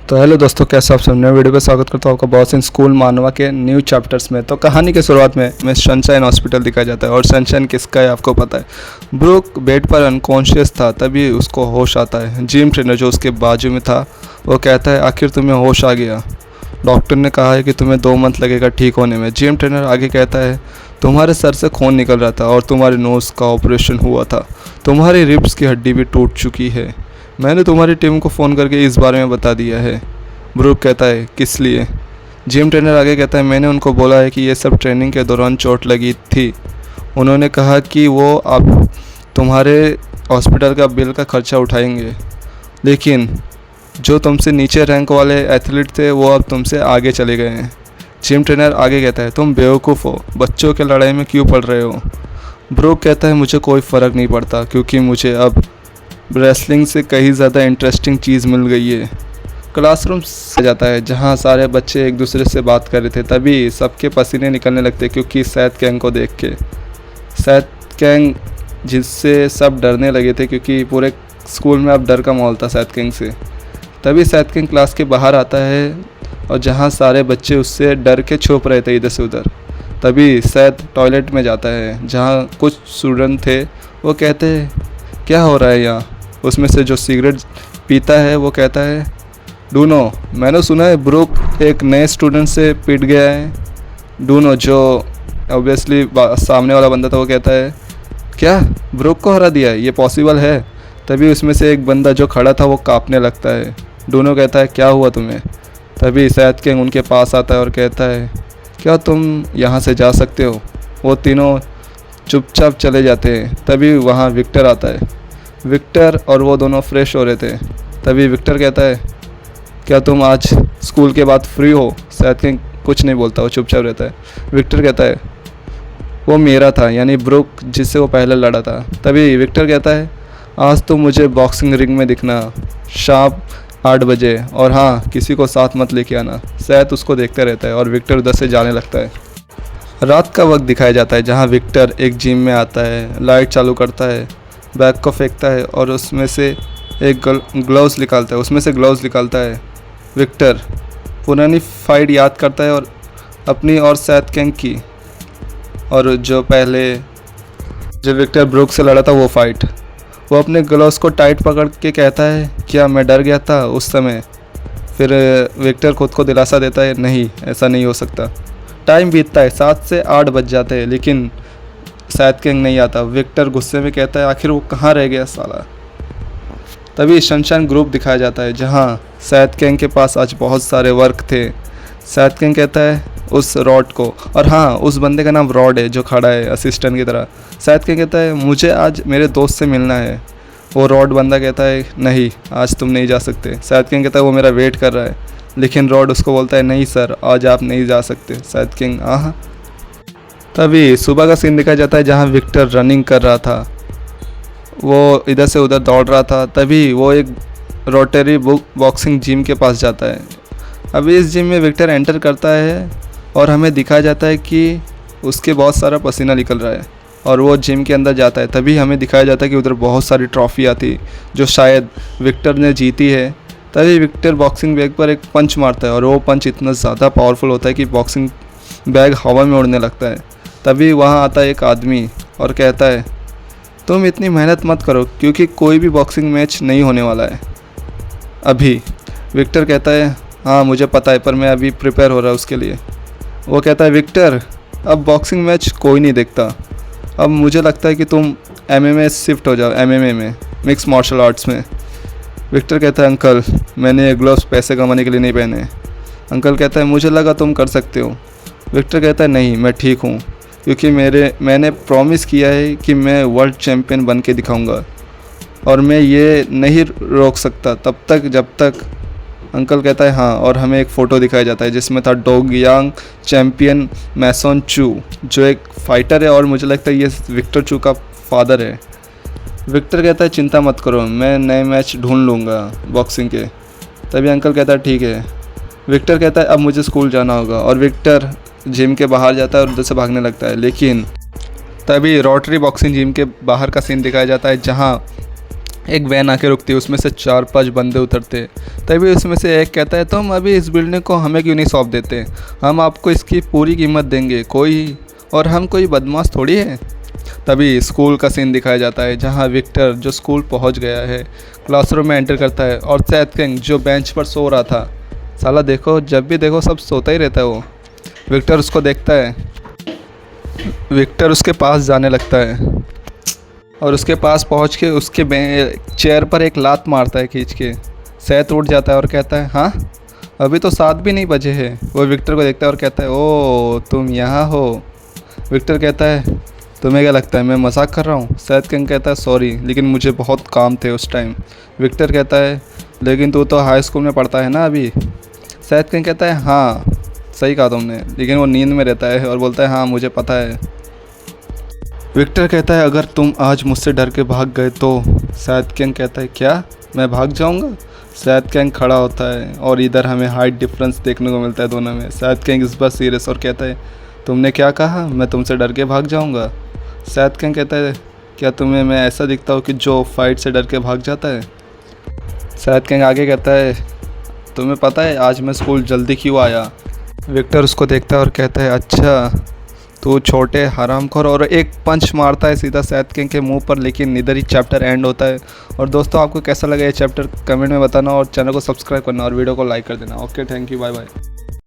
तो हेलो दोस्तों, कैसे आप सब नए वीडियो पे स्वागत करता हूँ आपका बॉस इन स्कूल मानवा के न्यू चैप्टर्स में। तो कहानी के शुरुआत में सनशाइन हॉस्पिटल दिखाया जाता है और सनशाइन किसका है आपको पता है। ब्रूक बेड पर अनकॉन्शियस था, तभी उसको होश आता है। जिम ट्रेनर जो उसके बाजू में था वो कहता है, आखिर तुम्हें होश आ गया। डॉक्टर ने कहा है कि तुम्हें 2 मंथ लगेगा ठीक होने में। जिम ट्रेनर आगे कहता है, तुम्हारे सर से खून निकल रहा था और तुम्हारे नोज़ का ऑपरेशन हुआ था, तुम्हारी रिब्स की हड्डी भी टूट चुकी है। मैंने तुम्हारी टीम को फ़ोन करके इस बारे में बता दिया है। ब्रूक कहता है, किस लिए? जिम ट्रेनर आगे कहता है, मैंने उनको बोला है कि ये सब ट्रेनिंग के दौरान चोट लगी थी। उन्होंने कहा कि वो अब तुम्हारे हॉस्पिटल का बिल का खर्चा उठाएंगे, लेकिन जो तुमसे नीचे रैंक वाले एथलीट थे वो अब तुमसे आगे चले गए हैं। जिम ट्रेनर आगे कहता है, तुम बेवकूफ़ हो, बच्चों के लड़ाई में क्यों पड़ रहे हो? ब्रूक कहता है, मुझे कोई फ़र्क नहीं पड़ता, क्योंकि मुझे अब रेसलिंग से कहीं ज़्यादा इंटरेस्टिंग चीज़ मिल गई है। क्लासरूम से जाता है जहाँ सारे बच्चे एक दूसरे से बात कर रहे थे, तभी सबके पसीने निकलने लगते क्योंकि सैथ कैंग को देख के। सैथ कैंग जिससे सब डरने लगे थे, क्योंकि पूरे स्कूल में अब डर का माहौल था सैथ कैंग से। तभी सैथ कैंग क्लास के बाहर आता है और जहाँ सारे बच्चे उससे डर के छुप रहे थे इधर से उधर। तभी सैथ टॉयलेट में जाता है जहाँ कुछ स्टूडेंट थे। वो कहते हैं, क्या हो रहा है यहाँ? उसमें से जो सिगरेट पीता है वो कहता है, डूनो, मैंने सुना है ब्रूक एक नए स्टूडेंट से पिट गया है। डूनो जो ऑब्वियसली सामने वाला बंदा था वो कहता है, क्या ब्रूक को हरा दिया है? ये पॉसिबल है? तभी उसमें से एक बंदा जो खड़ा था वो कांपने लगता है। डूनो कहता है, क्या हुआ तुम्हें? तभी सैथ कैंग उनके पास आता है और कहता है, क्या तुम यहाँ से जा सकते हो? वो तीनों चुपचाप चले जाते हैं। तभी वहाँ विक्टर आता है। विक्टर और वो दोनों फ्रेश हो रहे थे। तभी विक्टर कहता है, क्या तुम आज स्कूल के बाद फ्री हो? सैथ कैंग कुछ नहीं बोलता, वो चुपचाप रहता है। विक्टर कहता है, वो मेरा था, यानी ब्रूक जिससे वो पहले लड़ा था। तभी विक्टर कहता है, आज तो मुझे बॉक्सिंग रिंग में दिखना शार्प 8 बजे, और हाँ, किसी को साथ मत लेके आना। सैथ उसको देखता रहता है और विक्टर उधर से जाने लगता है। रात का वक्त दिखाया जाता है जहाँ विक्टर एक जिम में आता है, लाइट चालू करता है, बैग को फेंकता है और उसमें से ग्लव्स निकालता है। विक्टर पुरानी फाइट याद करता है और अपनी और सैथ कैंग की, और जो विक्टर ब्रूक से लड़ा था वो फाइट। वो अपने ग्लव्स को टाइट पकड़ के कहता है, क्या मैं डर गया था उस समय? फिर विक्टर खुद को दिलासा देता है, नहीं, ऐसा नहीं हो सकता। टाइम बीतता है, 7 से 8 बज जाते हैं, लेकिन सैथ कैंग नहीं आता। विक्टर गुस्से में कहता है, आखिर वो कहाँ रह गया साला? तभी सनशाइन ग्रुप दिखाया जाता है जहाँ सैथ कैंग के पास आज बहुत सारे वर्क थे। सैथ कैंग कहता है उस रॉड को, और हाँ, उस बंदे का नाम रॉड है जो खड़ा है असिस्टेंट की तरह। सैथ कैंग कहता है, मुझे आज मेरे दोस्त से मिलना है। वो रॉड बंदा कहता है, नहीं, आज तुम नहीं जा सकते। सैथ कैंग कहता है, वो मेरा वेट कर रहा है, लेकिन रॉड उसको बोलता है, नहीं सर, आज आप नहीं जा सकते। सैथ कैंग हाँ। तभी सुबह का सीन दिखाया जाता है जहाँ विक्टर रनिंग कर रहा था, वो इधर से उधर दौड़ रहा था। तभी वो एक रोटरी बॉक्सिंग जिम के पास जाता है। अभी इस जिम में विक्टर एंटर करता है और हमें दिखाया जाता है कि उसके बहुत सारा पसीना निकल रहा है और वो जिम के अंदर जाता है। तभी हमें दिखाया जाता है कि उधर बहुत सारी ट्रॉफियाँ थी जो शायद विक्टर ने जीती है। तभी विक्टर बॉक्सिंग बैग पर एक पंच मारता है और वो पंच इतना ज़्यादा पावरफुल होता है कि बॉक्सिंग बैग हवा में उड़ने लगता है। तभी वहाँ आता है एक आदमी और कहता है, तुम इतनी मेहनत मत करो, क्योंकि कोई भी बॉक्सिंग मैच नहीं होने वाला है अभी। विक्टर कहता है, हाँ मुझे पता है, पर मैं अभी प्रिपेयर हो रहा हूँ उसके लिए। वो कहता है, विक्टर, अब बॉक्सिंग मैच कोई नहीं देखता, अब मुझे लगता है कि तुम MMA शिफ्ट हो जाओ, MMA में, मिक्स मार्शल आर्ट्स में। विक्टर कहता है, अंकल, मैंने ये ग्लव्स पैसे कमाने के लिए नहीं पहने। अंकल कहता है, मुझे लगा तुम कर सकते हो। विक्टर कहता है, नहीं, मैं ठीक हूँ, क्योंकि मैंने प्रॉमिस किया है कि मैं वर्ल्ड चैम्पियन बन के दिखाऊँगा, और मैं ये नहीं रोक सकता तब तक जब तक। अंकल कहता है, हाँ, और हमें एक फ़ोटो दिखाया जाता है जिसमें था डोग यांग चैम्पियन मैसन चू, जो एक फ़ाइटर है, और मुझे लगता है ये विक्टर चू का फादर है। विक्टर कहता है, चिंता मत करो, मैं नए मैच ढूंढ लूँगा बॉक्सिंग के। तभी अंकल कहता है, ठीक है। विक्टर कहता है, अब मुझे स्कूल जाना होगा, और विक्टर जिम के बाहर जाता है और उधर से भागने लगता है। लेकिन तभी रोटरी बॉक्सिंग जिम के बाहर का सीन दिखाया जाता है जहाँ एक वैन आके रुकती है, उसमें से 4-5 बंदे उतरते। तभी उसमें से एक कहता है, तुम अभी इस बिल्डिंग को हमें क्यों नहीं सौंप देते, हम आपको इसकी पूरी कीमत देंगे, और हम कोई बदमाश थोड़ी है। तभी स्कूल का सीन दिखाया जाता है, जहाँ विक्टर जो स्कूल पहुँच गया है क्लासरूम में एंटर करता है, और सैथ किंग जो बेंच पर सो रहा था, साला देखो जब भी देखो सब सोता ही रहता है वो। विक्टर उसको देखता है, विक्टर उसके पास जाने लगता है और उसके पास पहुंच के उसके चेयर पर एक लात मारता है खींच के। सैथ उठ जाता है और कहता है, हाँ अभी तो 7 भी नहीं बजे हैं। वो विक्टर को देखता है और कहता है, ओ तुम यहाँ हो। विक्टर कहता है, तुम्हें क्या लगता है मैं मजाक कर रहा हूँ। सैथ किंग कहता है, सॉरी लेकिन मुझे बहुत काम थे उस टाइम। विक्टर कहता है, लेकिन तू तो हाई स्कूल में पढ़ता है ना अभी। सैथ किंग कहता है, हाँ सही कहा तुमने, लेकिन वो नींद में रहता है और बोलता है, हाँ मुझे पता है। विक्टर कहता है, अगर तुम आज मुझसे डर के भाग गए तो। सैथ किंग कहता है, क्या मैं भाग जाऊंगा। सैथ किंग खड़ा होता है और इधर हमें हाइट डिफरेंस देखने को मिलता है दोनों में। सैथ किंग इस बार सीरियस और कहता है, तुमने क्या कहा, मैं तुमसे डर के भाग जाऊंगा। सैथ किंग कहता है, क्या तुम्हें मैं ऐसा दिखता हूँ कि जो फाइट से डर के भाग जाता है। सैथ किंग आगे कहता है, तुम्हें पता है आज मैं स्कूल जल्दी क्यों आया। विक्टर उसको देखता है और कहता है, अच्छा तो छोटे हरामखोर, और एक पंच मारता है सीधा सैथ किंग के मुंह पर। लेकिन इधर ही चैप्टर एंड होता है। और दोस्तों आपको कैसा लगा ये चैप्टर कमेंट में बताना, और चैनल को सब्सक्राइब करना और वीडियो को लाइक कर देना। Okay, thank you, bye bye.